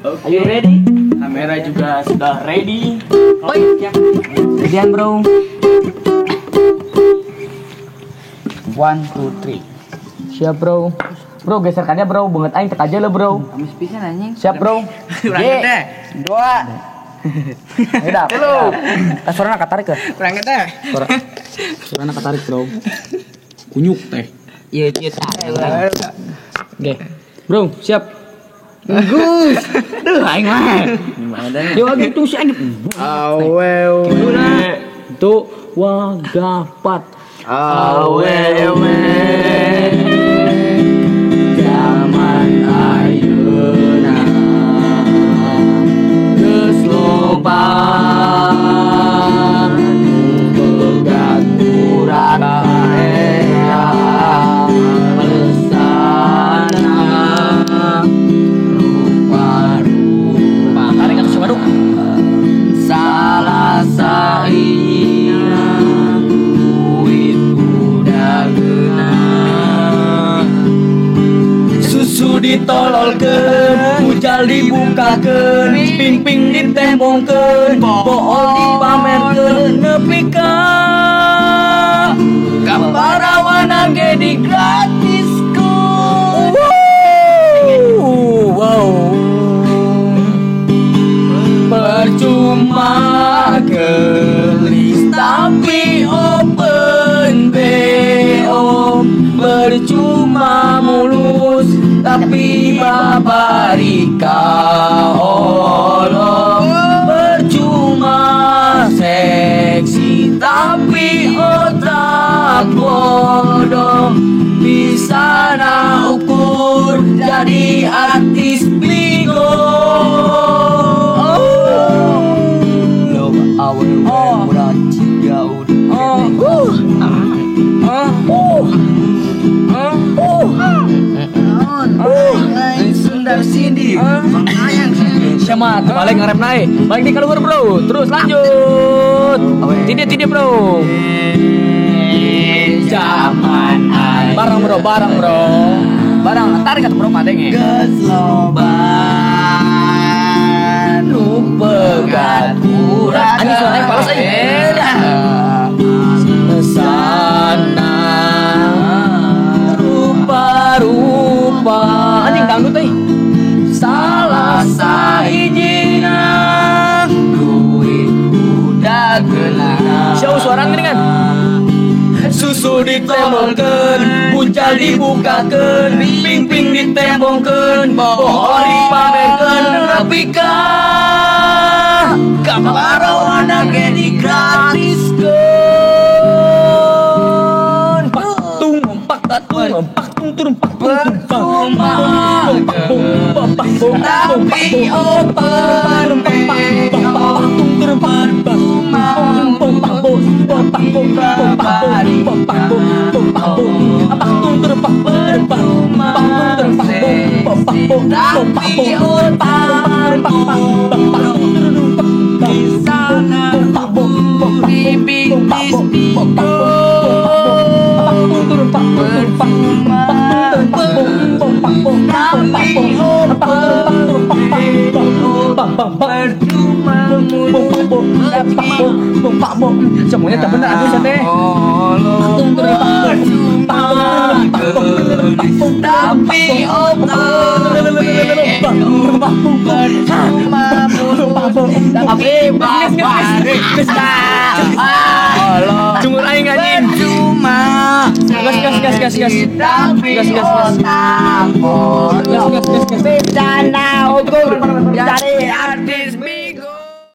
Are you ready? Kamera juga sudah ready. Readyan bro. 1, 2, 3. Siap bro. Bro geserkannya bro, banget aing tek aja lo bro. Kamu pisan anjing. Siap bro. Ye. 2. Udah, lu. Suarana katarik lah. Kurang teh. Suarana katarik bro. Kunyuk teh. Iya, cita. Oke. Bro, siap. Gus. Duh, aing mah. Yo gitu sih anjing. Awew. Tuh wagapat. Awew. Zaman ayeuna geus loba nu begat urang ea lesana rupa-rupa. Tarik atuh Baduk. Salah saina duit udah geunah. Susu ditololkeun, ujal dibukakeun, ping-ping ditembongkeun, bool dipamerkeun, nepi ka kaparawana ge digratiskeun. Wow. Percuma gelis tapi open BO, percuma mulus tapi babarika Allah, percuma seksi tapi otak bodoh, bisa na ukur jadi artis bigo. Sundar Sindi. Siapa tuh balik ngarep naik. Balik di keluar bro. Terus lanjut. Tidak bro. Zaman ayeuna. Bareng bro. Bareng tarik atuh bro madenge. Geus loba nu begat urang. Ani suara palas sana rupa-rupa. Anjing dangdut teh. Salah sahijina duit udah geunah. Siau suara geuningan. Susu ditembongkeun, bucal dibukakeun, ping-ping ditembongkeun, bohol dipamerkeun, nepi ka kaparawana ge digratiskeun. Pak tung turun pak tapi open semuanya tak benar aduh teh. Tapi cumur aing anjing. Gas. Gas. Sana ukur dari